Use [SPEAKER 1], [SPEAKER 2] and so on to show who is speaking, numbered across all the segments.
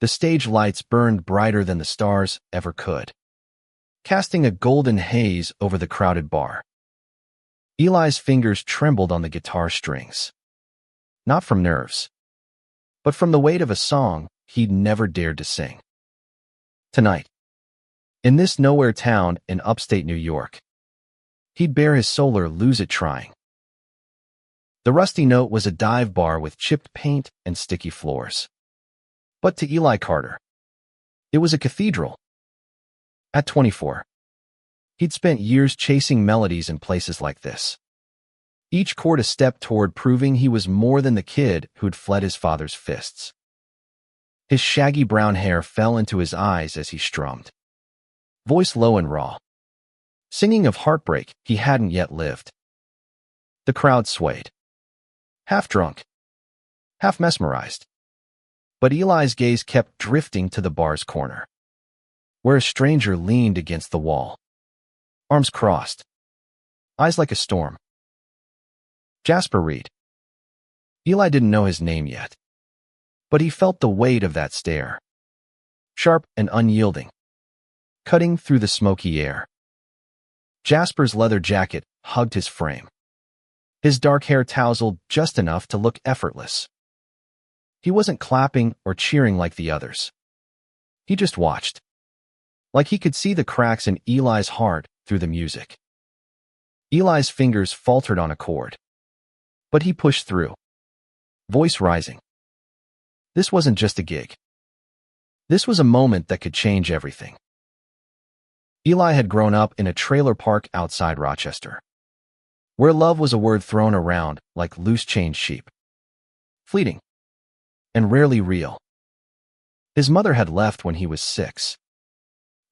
[SPEAKER 1] The stage lights burned brighter than the stars ever could, casting a golden haze over the crowded bar. Eli's fingers trembled on the guitar strings, not from nerves, but from the weight of a song he'd never dared to sing. Tonight, in this nowhere town in upstate New York, he'd bear his soul or lose it trying. The Rusty Note was a dive bar with chipped paint and sticky floors. But to Eli Carter, it was a cathedral. At 24, he'd spent years chasing melodies in places like this, each chord a step toward proving he was more than the kid who'd fled his father's fists. His shaggy brown hair fell into his eyes as he strummed, voice low and raw, singing of heartbreak he hadn't yet lived. The crowd swayed, half drunk, half mesmerized. But Eli's gaze kept drifting to the bar's corner, where a stranger leaned against the wall, arms crossed, eyes like a storm. Jasper Reed. Eli didn't know his name yet, but he felt the weight of that stare, sharp and unyielding, cutting through the smoky air. Jasper's leather jacket hugged his frame, his dark hair tousled just enough to look effortless. He wasn't clapping or cheering like the others. He just watched, like he could see the cracks in Eli's heart through the music. Eli's fingers faltered on a chord, but he pushed through, voice rising. This wasn't just a gig. This was a moment that could change everything. Eli had grown up in a trailer park outside Rochester, where love was a word thrown around like loose-chained sheep, fleeting and rarely real. His mother had left when he was 6,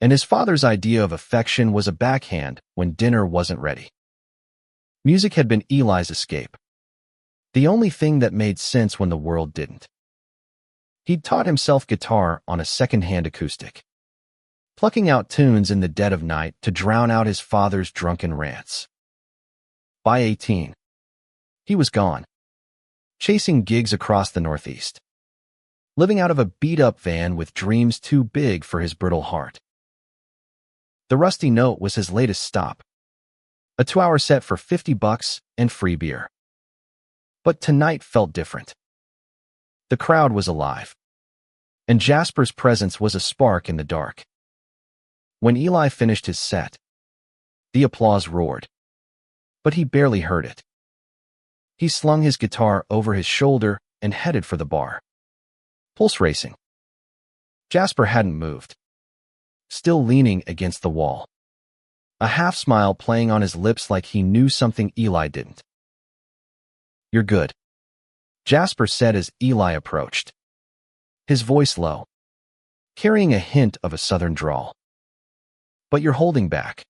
[SPEAKER 1] and his father's idea of affection was a backhand when dinner wasn't ready. Music had been Eli's escape, the only thing that made sense when the world didn't. He'd taught himself guitar on a second-hand acoustic, plucking out tunes in the dead of night to drown out his father's drunken rants. By 18, he was gone, chasing gigs across the Northeast, living out of a beat-up van with dreams too big for his brittle heart. The Rusty Note was his latest stop, a 2-hour set for $50 and free beer. But tonight felt different. The crowd was alive, and Jasper's presence was a spark in the dark. When Eli finished his set, the applause roared, but he barely heard it. He slung his guitar over his shoulder and headed for the bar, pulse racing. Jasper hadn't moved, still leaning against the wall, a half-smile playing on his lips like he knew something Eli didn't. "You're good," Jasper said as Eli approached, his voice low, carrying a hint of a southern drawl. "But you're holding back."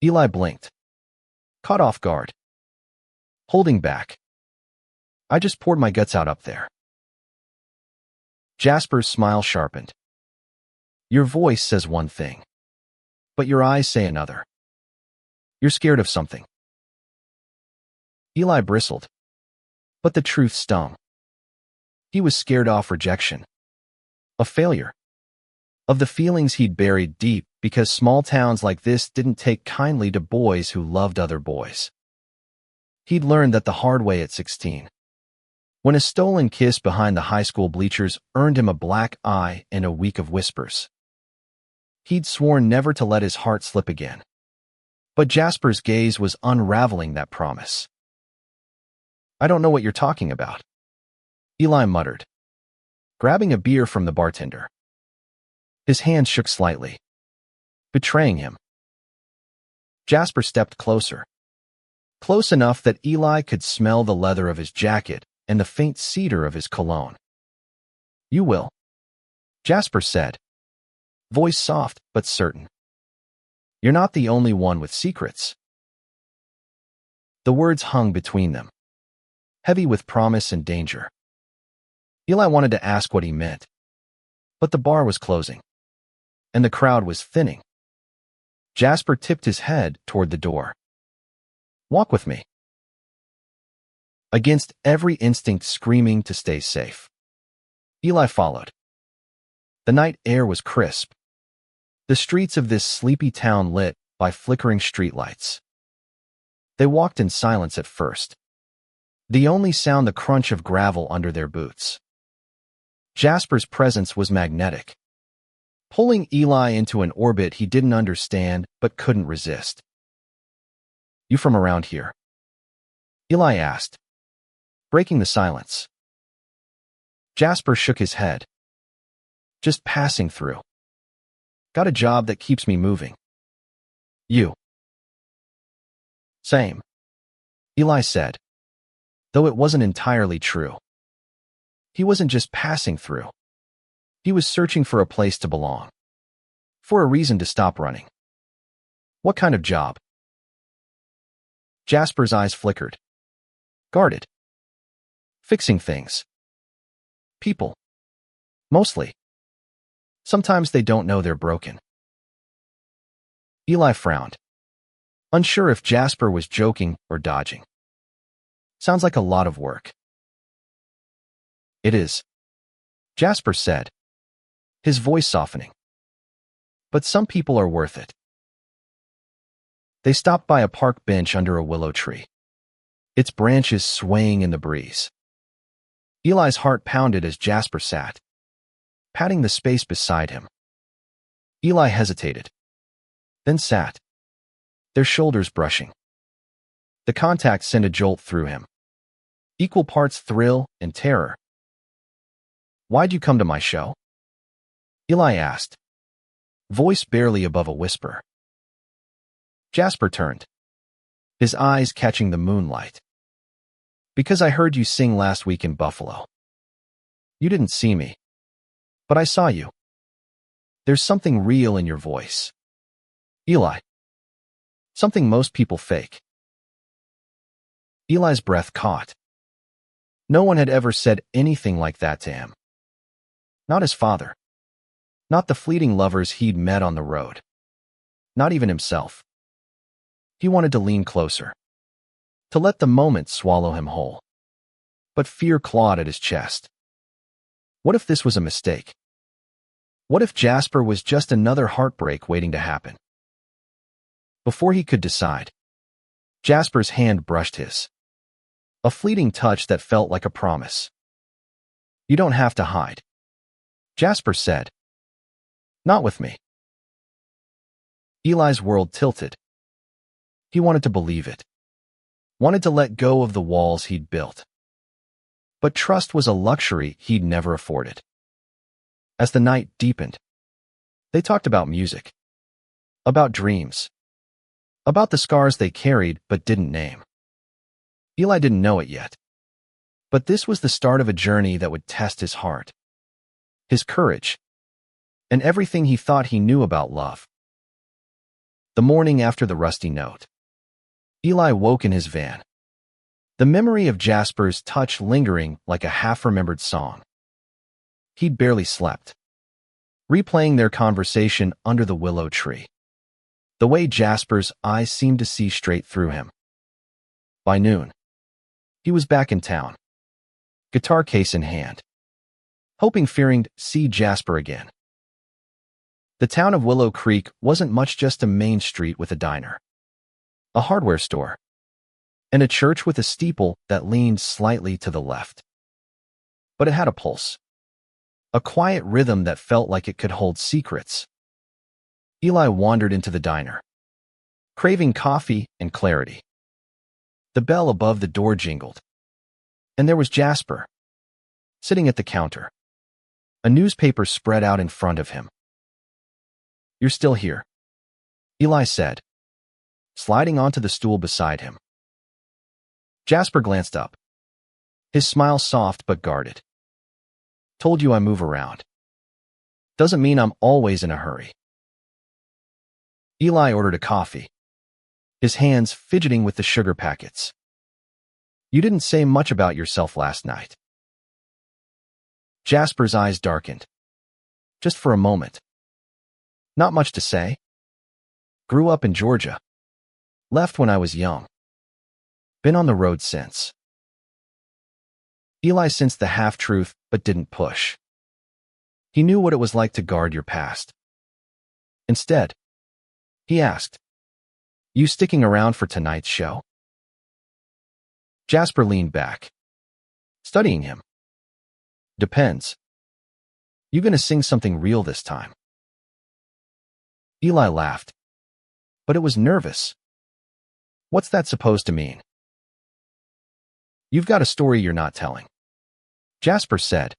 [SPEAKER 1] Eli blinked, caught off guard. "Holding back? I just poured my guts out up there." Jasper's smile sharpened. "Your voice says one thing, but your eyes say another. You're scared of something." Eli bristled, but the truth stung. He was scared off rejection, of failure, of the feelings he'd buried deep because small towns like this didn't take kindly to boys who loved other boys. He'd learned that the hard way at 16, when a stolen kiss behind the high school bleachers earned him a black eye and a week of whispers. He'd sworn never to let his heart slip again. But Jasper's gaze was unraveling that promise. "I don't know what you're talking about," Eli muttered, grabbing a beer from the bartender. His hand shook slightly, betraying him. Jasper stepped closer, close enough that Eli could smell the leather of his jacket and the faint cedar of his cologne. "You will," Jasper said, voice soft but certain. "You're not the only one with secrets." The words hung between them, heavy with promise and danger. Eli wanted to ask what he meant, but the bar was closing, and the crowd was thinning. Jasper tipped his head toward the door. "Walk with me." Against every instinct screaming to stay safe, Eli followed. The night air was crisp, the streets of this sleepy town lit by flickering streetlights. They walked in silence at first, the only sound the crunch of gravel under their boots. Jasper's presence was magnetic, pulling Eli into an orbit he didn't understand but couldn't resist. "You from around here?" Eli asked, breaking the silence. Jasper shook his head. "Just passing through. Got a job that keeps me moving." "You?" "Same," Eli said, though it wasn't entirely true. He wasn't just passing through. He was searching for a place to belong, for a reason to stop running. "What kind of job?" Jasper's eyes flickered. "Guarded. Fixing things. People. Mostly. Sometimes they don't know they're broken." Eli frowned, unsure if Jasper was joking or dodging. "Sounds like a lot of work." "It is," Jasper said, his voice softening. "But some people are worth it." They stopped by a park bench under a willow tree, its branches swaying in the breeze. Eli's heart pounded as Jasper sat, patting the space beside him. Eli hesitated, then sat, their shoulders brushing. The contact sent a jolt through him, equal parts thrill and terror. "Why'd you come to my show?" Eli asked, voice barely above a whisper. Jasper turned, his eyes catching the moonlight. "Because I heard you sing last week in Buffalo. You didn't see me, but I saw you. There's something real in your voice, Eli. Something most people fake." Eli's breath caught. No one had ever said anything like that to him. Not his father. Not the fleeting lovers he'd met on the road. Not even himself. He wanted to lean closer, to let the moment swallow him whole. But fear clawed at his chest. What if this was a mistake? What if Jasper was just another heartbreak waiting to happen? Before he could decide, Jasper's hand brushed his. A fleeting touch that felt like a promise. "You don't have to hide," Jasper said. "Not with me." Eli's world tilted. He wanted to believe it. Wanted to let go of the walls he'd built. But trust was a luxury he'd never afforded. As the night deepened, they talked about music, about dreams, about the scars they carried but didn't name. Eli didn't know it yet, but this was the start of a journey that would test his heart, his courage, and everything he thought he knew about love. The morning after the rusty note, Eli woke in his van, the memory of Jasper's touch lingering like a half-remembered song. He'd barely slept, replaying their conversation under the willow tree, the way Jasper's eyes seemed to see straight through him. By noon, he was back in town, guitar case in hand, fearing to see Jasper again. The town of Willow Creek wasn't much just a main street with a diner, a hardware store, and a church with a steeple that leaned slightly to the left. But it had a pulse, a quiet rhythm that felt like it could hold secrets. Eli wandered into the diner, craving coffee and clarity. The bell above the door jingled, and there was Jasper, sitting at the counter, a newspaper spread out in front of him. "You're still here," Eli said, sliding onto the stool beside him. Jasper glanced up, his smile soft but guarded. "Told you I move around. Doesn't mean I'm always in a hurry." Eli ordered a coffee, his hands fidgeting with the sugar packets. "You didn't say much about yourself last night." Jasper's eyes darkened, just for a moment. "Not much to say. Grew up in Georgia. Left when I was young. Been on the road since." Eli sensed the half-truth but didn't push. He knew what it was like to guard your past. Instead, he asked, "You sticking around for tonight's show?" Jasper leaned back, studying him. "Depends. You gonna sing something real this time?" Eli laughed, but it was nervous. "What's that supposed to mean?" "You've got a story you're not telling," Jasper said.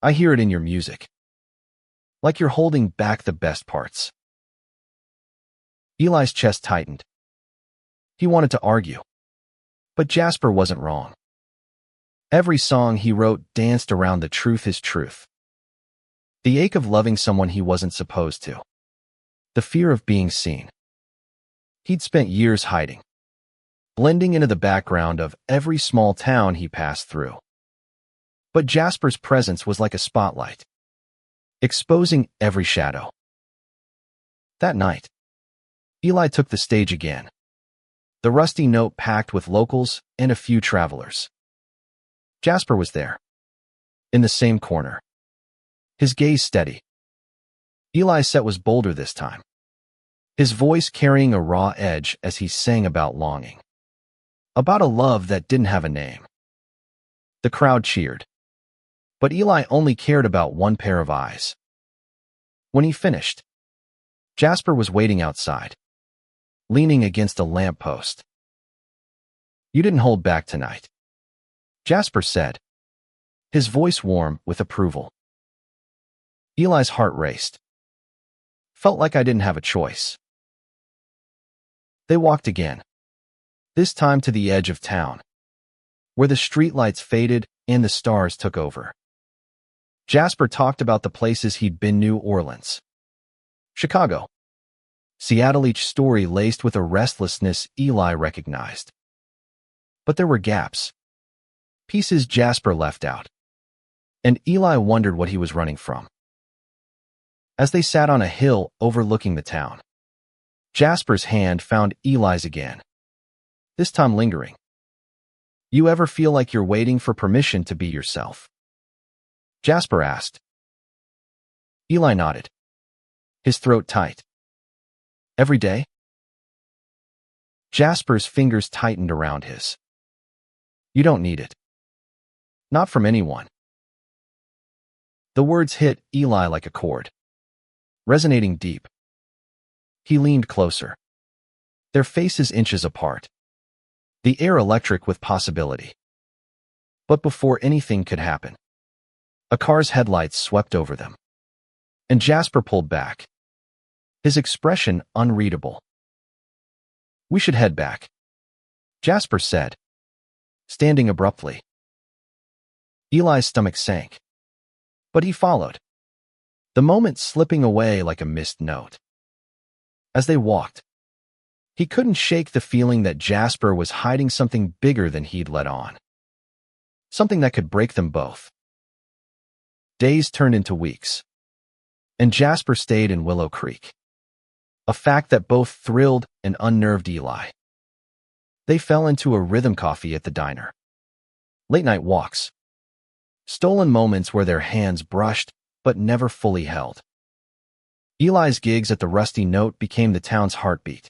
[SPEAKER 1] "I hear it in your music. Like you're holding back the best parts." Eli's chest tightened. He wanted to argue, but Jasper wasn't wrong. Every song he wrote danced around the truth is truth. The ache of loving someone he wasn't supposed to. The fear of being seen. He'd spent years hiding, blending into the background of every small town he passed through. But Jasper's presence was like a spotlight, exposing every shadow. That night, Eli took the stage again, the rusty note packed with locals and a few travelers. Jasper was there, in the same corner, his gaze steady. Eli's set was bolder this time, his voice carrying a raw edge as he sang about longing, about a love that didn't have a name. The crowd cheered, but Eli only cared about one pair of eyes. When he finished, Jasper was waiting outside, leaning against a lamppost. "You didn't hold back tonight," Jasper said, his voice warm with approval. Eli's heart raced. "Felt like I didn't have a choice." They walked again, this time to the edge of town, where the streetlights faded and the stars took over. Jasper talked about the places he'd been: New Orleans, Chicago, Seattle, each story laced with a restlessness Eli recognized. But there were gaps, pieces Jasper left out, and Eli wondered what he was running from. As they sat on a hill overlooking the town, Jasper's hand found Eli's again, this time lingering. "You ever feel like you're waiting for permission to be yourself?" Jasper asked. Eli nodded, his throat tight. "Every day?" Jasper's fingers tightened around his. "You don't need it. Not from anyone." The words hit Eli like a chord, resonating deep. He leaned closer, their faces inches apart, the air electric with possibility. But before anything could happen, a car's headlights swept over them, and Jasper pulled back, his expression unreadable. "We should head back," Jasper said, standing abruptly. Eli's stomach sank, but he followed, the moment slipping away like a missed note. As they walked, he couldn't shake the feeling that Jasper was hiding something bigger than he'd let on, something that could break them both. Days turned into weeks, and Jasper stayed in Willow Creek, a fact that both thrilled and unnerved Eli. They fell into a rhythm: coffee at the diner, late-night walks, stolen moments where their hands brushed but never fully held. Eli's gigs at the Rusty Note became the town's heartbeat,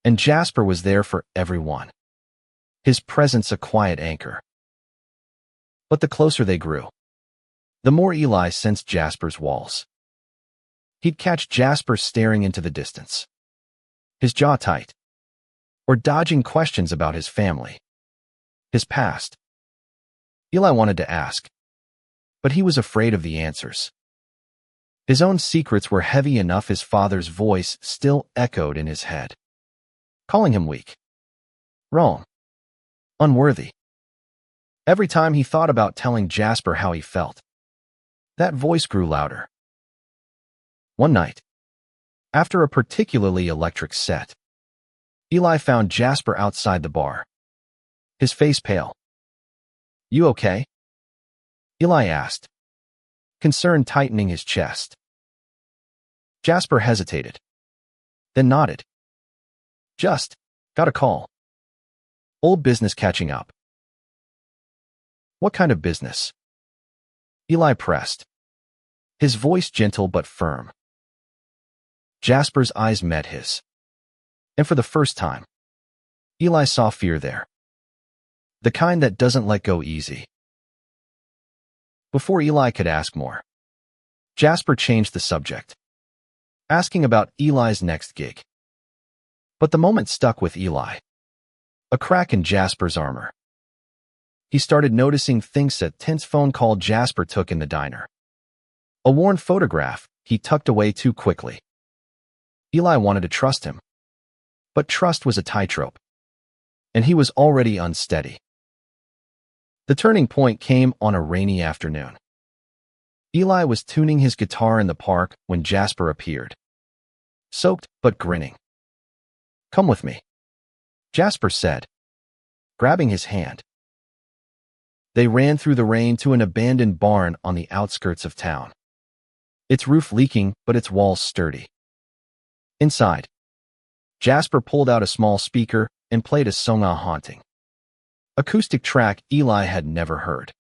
[SPEAKER 1] and Jasper was there for everyone, his presence a quiet anchor. But the closer they grew, the more Eli sensed Jasper's walls. He'd catch Jasper staring into the distance, his jaw tight, or dodging questions about his family, his past. Eli wanted to ask, but he was afraid of the answers. His own secrets were heavy enough. His father's voice still echoed in his head, calling him weak, wrong, unworthy. Every time he thought about telling Jasper how he felt, that voice grew louder. One night, after a particularly electric set, Eli found Jasper outside the bar, his face pale. "You okay?" Eli asked, concern tightening his chest. Jasper hesitated, then nodded. "Just got a call. Old business catching up." "What kind of business?" Eli pressed, his voice gentle but firm. Jasper's eyes met his. And for the first time, Eli saw fear there. The kind that doesn't let go easy. Before Eli could ask more, Jasper changed the subject, asking about Eli's next gig. But the moment stuck with Eli. A crack in Jasper's armor. He started noticing things, that tense phone call Jasper took in the diner. A worn photograph he tucked away too quickly. Eli wanted to trust him. But trust was a tightrope. And he was already unsteady. The turning point came on a rainy afternoon. Eli was tuning his guitar in the park when Jasper appeared. Soaked but grinning. "Come with me," Jasper said, grabbing his hand. They ran through the rain to an abandoned barn on the outskirts of town. Its roof leaking, but its walls sturdy. Inside, Jasper pulled out a small speaker and played a song, A Haunting. Acoustic track Eli had never heard.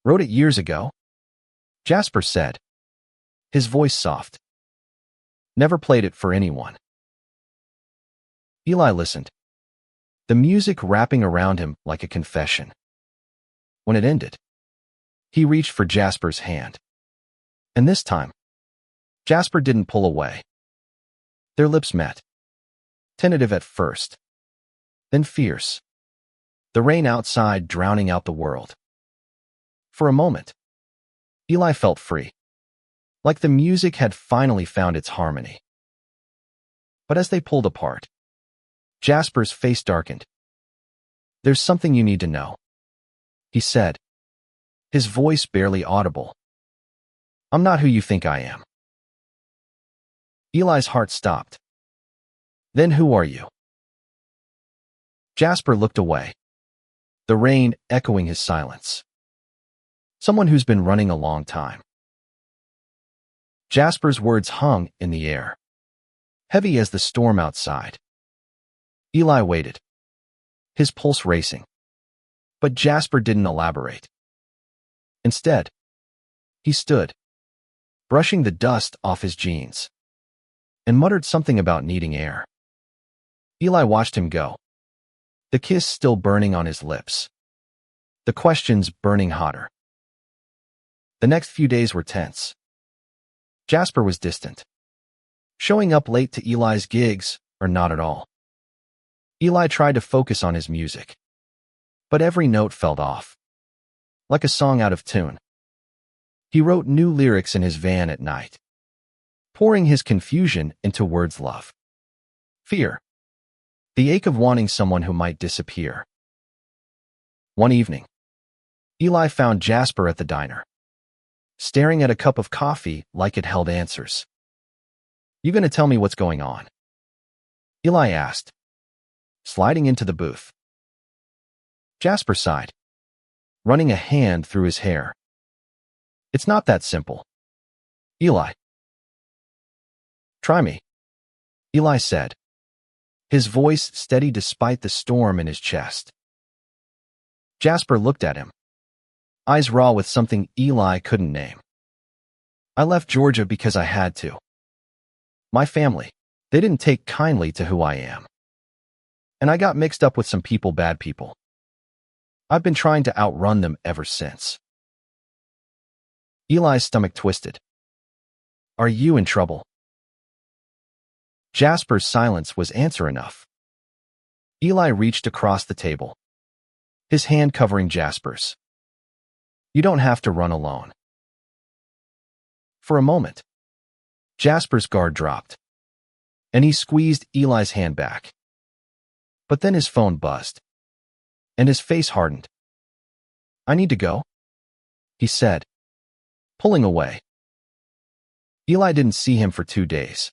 [SPEAKER 1] "Wrote it years ago," Jasper said, his voice soft. "Never played it for anyone." Eli listened, the music wrapping around him like a confession. When it ended, he reached for Jasper's hand. And this time, Jasper didn't pull away. Their lips met. Tentative at first, then fierce. The rain outside drowning out the world. For a moment, Eli felt free, like the music had finally found its harmony. But as they pulled apart, Jasper's face darkened. "There's something you need to know," he said, his voice barely audible. "I'm not who you think I am." Eli's heart stopped. "Then who are you?" Jasper looked away, the rain echoing his silence. "Someone who's been running a long time." Jasper's words hung in the air, heavy as the storm outside. Eli waited, his pulse racing. But Jasper didn't elaborate. Instead, he stood, brushing the dust off his jeans, and muttered something about needing air. Eli watched him go, the kiss still burning on his lips, the questions burning hotter. The next few days were tense. Jasper was distant, showing up late to Eli's gigs, or not at all. Eli tried to focus on his music, but every note felt off, like a song out of tune. He wrote new lyrics in his van at night, pouring his confusion into words: love, fear, the ache of wanting someone who might disappear. One evening, Eli found Jasper at the diner, staring at a cup of coffee like it held answers. "You gonna tell me what's going on?" Eli asked, sliding into the booth. Jasper sighed, running a hand through his hair. "It's not that simple, Eli." "Try me," Eli said, his voice steady despite the storm in his chest. Jasper looked at him, eyes raw with something Eli couldn't name. "I left Georgia because I had to. My family, they didn't take kindly to who I am. And I got mixed up with some people, bad people. I've been trying to outrun them ever since." Eli's stomach twisted. "Are you in trouble?" Jasper's silence was answer enough. Eli reached across the table, his hand covering Jasper's. "You don't have to run alone." For a moment, Jasper's guard dropped, and he squeezed Eli's hand back. But then his phone buzzed, and his face hardened. "I need to go," he said, pulling away. Eli didn't see him for 2 days.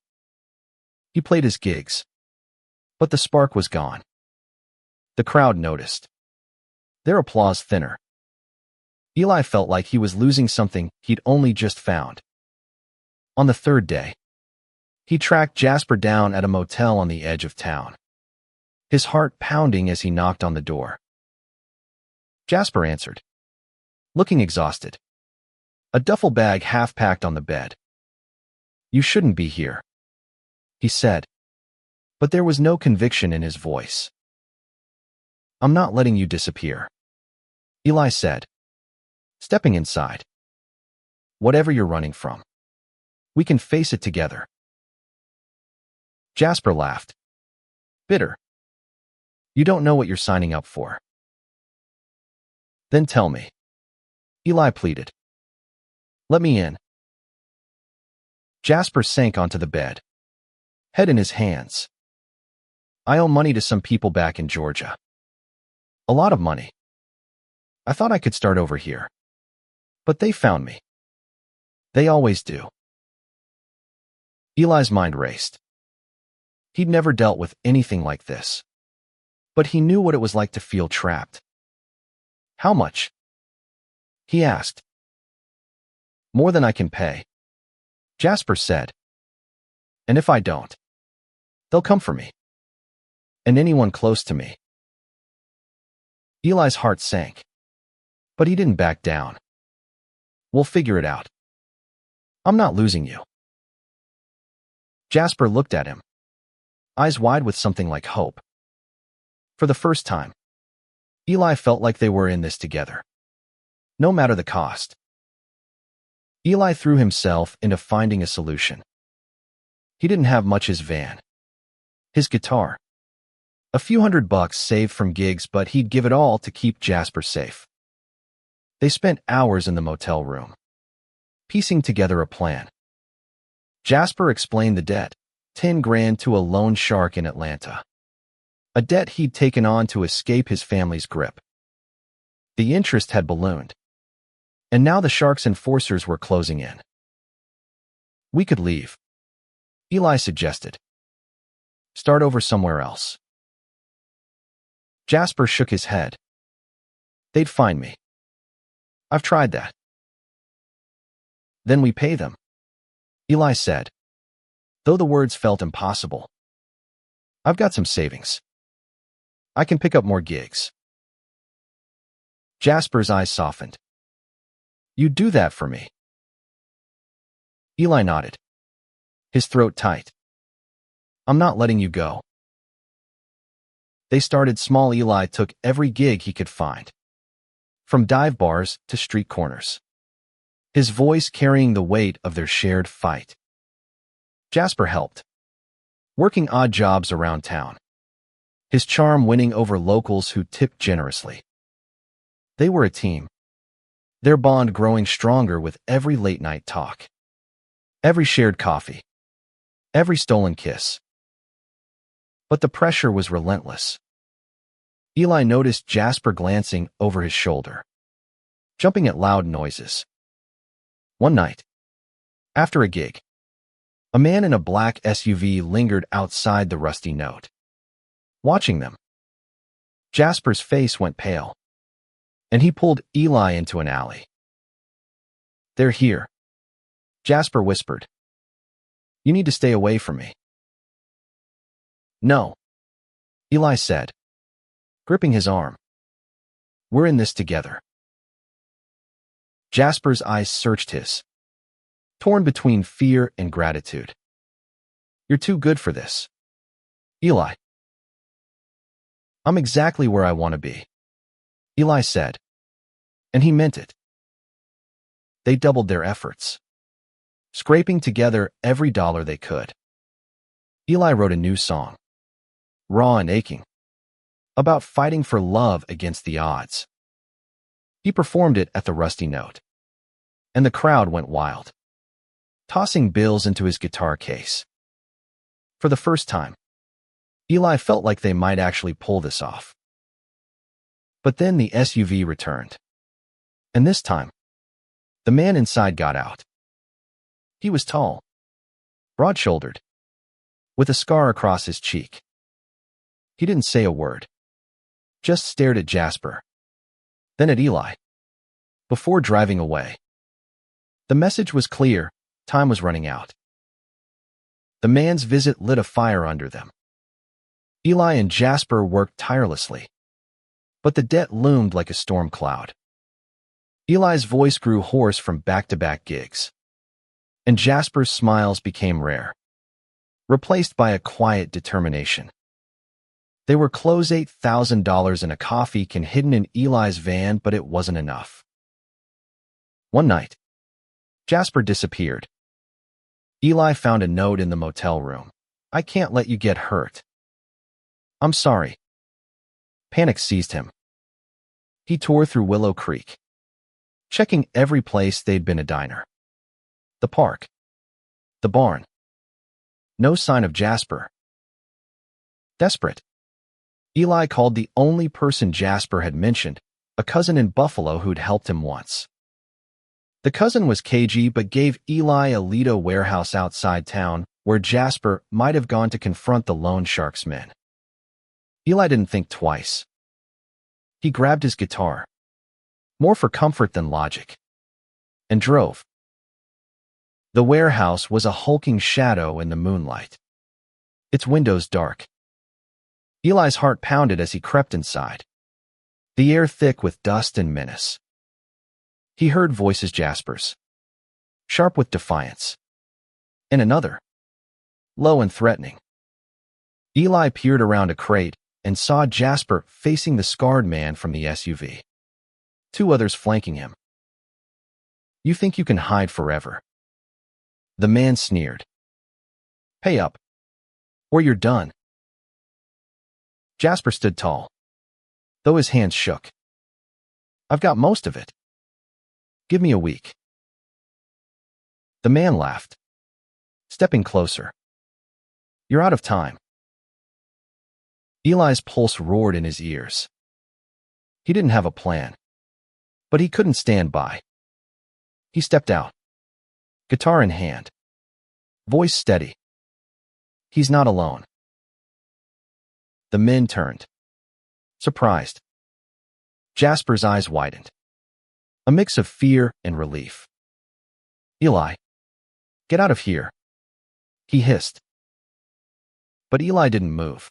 [SPEAKER 1] He played his gigs, but the spark was gone. The crowd noticed, their applause thinner. Eli felt like he was losing something he'd only just found. On the 3rd day, he tracked Jasper down at a motel on the edge of town, his heart pounding as he knocked on the door. Jasper answered, looking exhausted. a duffel bag half-packed on the bed. "You shouldn't be here," he said, but there was no conviction in his voice. "I'm not letting you disappear," Eli said, stepping inside. "Whatever you're running from, we can face it together." Jasper laughed. Bitter. "You don't know what you're signing up for." "Then tell me," Eli pleaded. "Let me in." Jasper sank onto the bed, head in his hands. "I owe money to some people back in Georgia. A lot of money. I thought I could start over here. But they found me. They always do." Eli's mind raced. He'd never dealt with anything like this. But he knew what it was like to feel trapped. "How much?" he asked. "More than I can pay," Jasper said. "And if I don't, they'll come for me. And anyone close to me." Eli's heart sank. But he didn't back down. "We'll figure it out. I'm not losing you." Jasper looked at him, eyes wide with something like hope. For the first time, Eli felt like they were in this together, no matter the cost. Eli threw himself into finding a solution. He didn't have much: his van, his guitar, a few $100 saved from gigs, but he'd give it all to keep Jasper safe. They spent hours in the motel room, piecing together a plan. Jasper explained the debt, 10 grand to a loan shark in Atlanta. A debt he'd taken on to escape his family's grip. The interest had ballooned, and now the shark's enforcers were closing in. "We could leave," Eli suggested. "Start over somewhere else." Jasper shook his head. "They'd find me. I've tried that." "Then we pay them," Eli said, though the words felt impossible. "I've got some savings. I can pick up more gigs." Jasper's eyes softened. "You'd do that for me?" Eli nodded, his throat tight. "I'm not letting you go." They started small. Eli took every gig he could find, from dive bars to street corners, his voice carrying the weight of their shared fight. Jasper helped, working odd jobs around town, his charm winning over locals who tipped generously. They were a team, their bond growing stronger with every late-night talk, every shared coffee, every stolen kiss. But the pressure was relentless. Eli noticed Jasper glancing over his shoulder, jumping at loud noises. One night, after a gig, a man in a black SUV lingered outside the Rusty Note, watching them. Jasper's face went pale, and he pulled Eli into an alley. "They're here," Jasper whispered. "You need to stay away from me." "No," Eli said, gripping his arm. "We're in this together." Jasper's eyes searched his, torn between fear and gratitude. "You're too good for this, Eli." "I'm exactly where I want to be," Eli said, and he meant it. They doubled their efforts, scraping together every dollar they could. Eli wrote a new song, raw and aching, about fighting for love against the odds. He performed it at the Rusty Note, and the crowd went wild, tossing bills into his guitar case. For the first time, Eli felt like they might actually pull this off. But then the SUV returned, and this time, the man inside got out. He was tall, broad-shouldered, with a scar across his cheek. He didn't say a word, just stared at Jasper, then at Eli, before driving away. The message was clear: time was running out. The man's visit lit a fire under them. Eli and Jasper worked tirelessly, but the debt loomed like a storm cloud. Eli's voice grew hoarse from back-to-back gigs, and Jasper's smiles became rare, replaced by a quiet determination. They were close $8,000 in a coffee can hidden in Eli's van, but it wasn't enough. One night, Jasper disappeared. Eli found a note in the motel room. "I can't let you get hurt. I'm sorry." Panic seized him. He tore through Willow Creek, checking every place they'd been: a diner, the park, the barn. No sign of Jasper. Desperate, Eli called the only person Jasper had mentioned, a cousin in Buffalo who'd helped him once. The cousin was cagey but gave Eli a Lido warehouse outside town where Jasper might have gone to confront the loan shark's men. Eli didn't think twice. He grabbed his guitar, more for comfort than logic, and drove. The warehouse was a hulking shadow in the moonlight, its windows dark. Eli's heart pounded as he crept inside, the air thick with dust and menace. He heard voices: Jasper's, sharp with defiance, and another, low and threatening. Eli peered around a crate and saw Jasper facing the scarred man from the SUV. Two others flanking him. "You think you can hide forever?" the man sneered. "Pay up, or you're done." Jasper stood tall, though his hands shook. "I've got most of it. Give me a week." The man laughed, stepping closer. "You're out of time." Eli's pulse roared in his ears. He didn't have a plan, but he couldn't stand by. He stepped out, guitar in hand, voice steady. "He's not alone." The men turned, surprised. Jasper's eyes widened, a mix of fear and relief. "Eli, get out of here," he hissed. But Eli didn't move.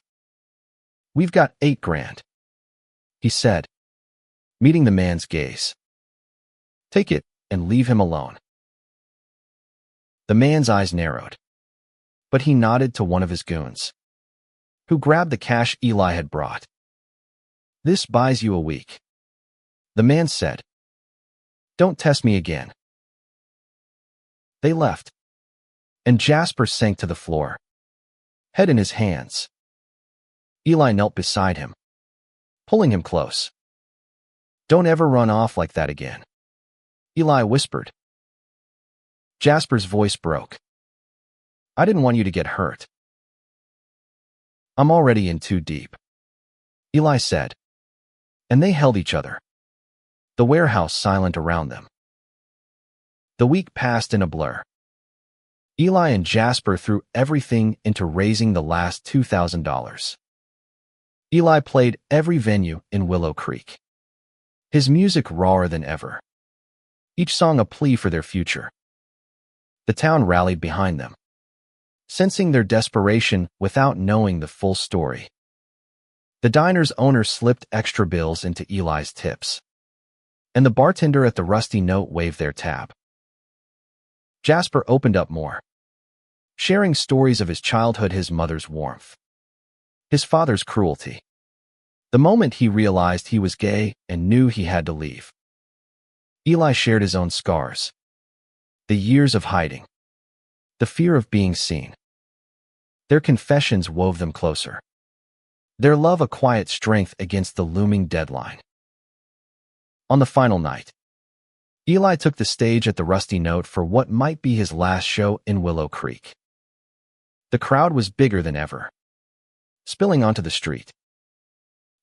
[SPEAKER 1] "We've got $8,000, he said, meeting the man's gaze. "Take it and leave him alone." The man's eyes narrowed, but he nodded to one of his goons, who grabbed the cash Eli had brought. "This buys you a week," the man said. "Don't test me again." They left, and Jasper sank to the floor, head in his hands. Eli knelt beside him, pulling him close. "Don't ever run off like that again," Eli whispered. Jasper's voice broke. "I didn't want you to get hurt." "I'm already in too deep," Eli said, and they held each other, the warehouse silent around them. The week passed in a blur. Eli and Jasper threw everything into raising the last $2,000. Eli played every venue in Willow Creek, his music rawer than ever, each song a plea for their future. The town rallied behind them, sensing their desperation without knowing the full story. The diner's owner slipped extra bills into Eli's tips, and the bartender at the Rusty Note waived their tab. Jasper opened up more, sharing stories of his childhood, his mother's warmth, his father's cruelty, the moment he realized he was gay and knew he had to leave. Eli shared his own scars, the years of hiding, the fear of being seen. Their confessions wove them closer, their love a quiet strength against the looming deadline. On the final night, Eli took the stage at the Rusty Note for what might be his last show in Willow Creek. The crowd was bigger than ever, spilling onto the street.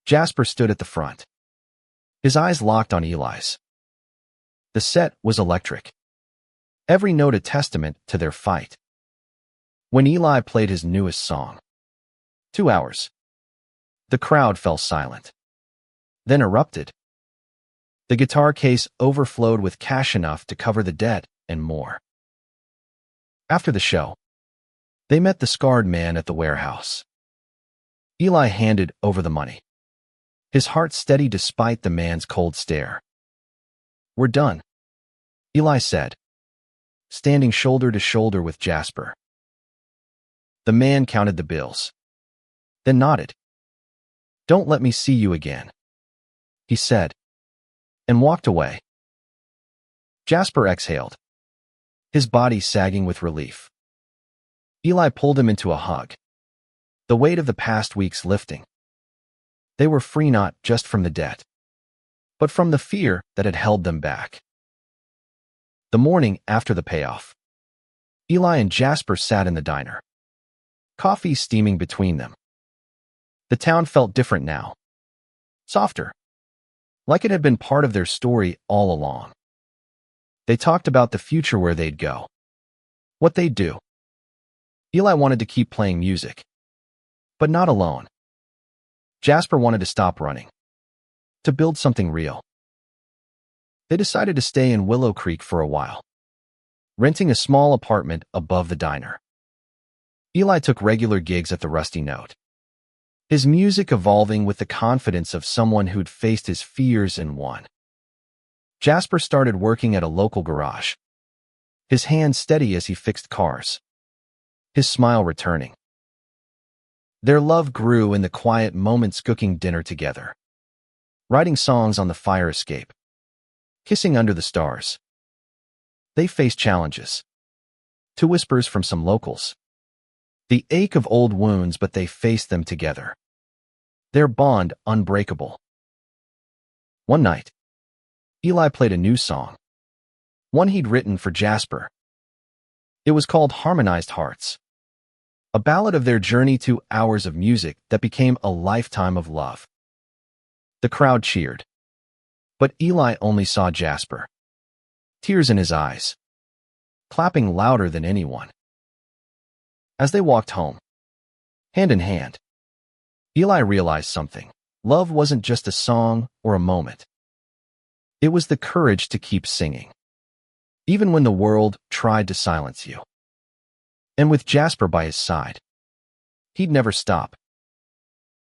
[SPEAKER 1] Jasper stood at the front, his eyes locked on Eli's. The set was electric, every note a testament to their fight. When Eli played his newest song, 2 hours, the crowd fell silent, then erupted. The guitar case overflowed with cash enough to cover the debt and more. After the show, they met the scarred man at the warehouse. Eli handed over the money, his heart steady despite the man's cold stare. "We're done," Eli said, standing shoulder to shoulder with Jasper. The man counted the bills, then nodded. "Don't let me see you again," he said, and walked away. Jasper exhaled, his body sagging with relief. Eli pulled him into a hug, the weight of the past weeks lifting. They were free not just from the debt, but from the fear that had held them back. The morning after the payoff, Eli and Jasper sat in the diner, coffee steaming between them. The town felt different now, softer, like it had been part of their story all along. They talked about the future, where they'd go, what they'd do. Eli wanted to keep playing music, but not alone. Jasper wanted to stop running, to build something real. They decided to stay in Willow Creek for a while, renting a small apartment above the diner. Eli took regular gigs at the Rusty Note, his music evolving with the confidence of someone who'd faced his fears and won. Jasper started working at a local garage, his hands steady as he fixed cars, his smile returning. Their love grew in the quiet moments, cooking dinner together, writing songs on the fire escape, kissing under the stars. They faced challenges, to whispers from some locals, the ache of old wounds, but they faced them together, their bond unbreakable. One night, Eli played a new song, one he'd written for Jasper. It was called Harmonized Hearts, a ballad of their journey to hours of music that became a lifetime of love. The crowd cheered, but Eli only saw Jasper, tears in his eyes, clapping louder than anyone. As they walked home, hand in hand, Eli realized something. Love wasn't just a song or a moment. It was the courage to keep singing, even when the world tried to silence you. And with Jasper by his side, he'd never stop.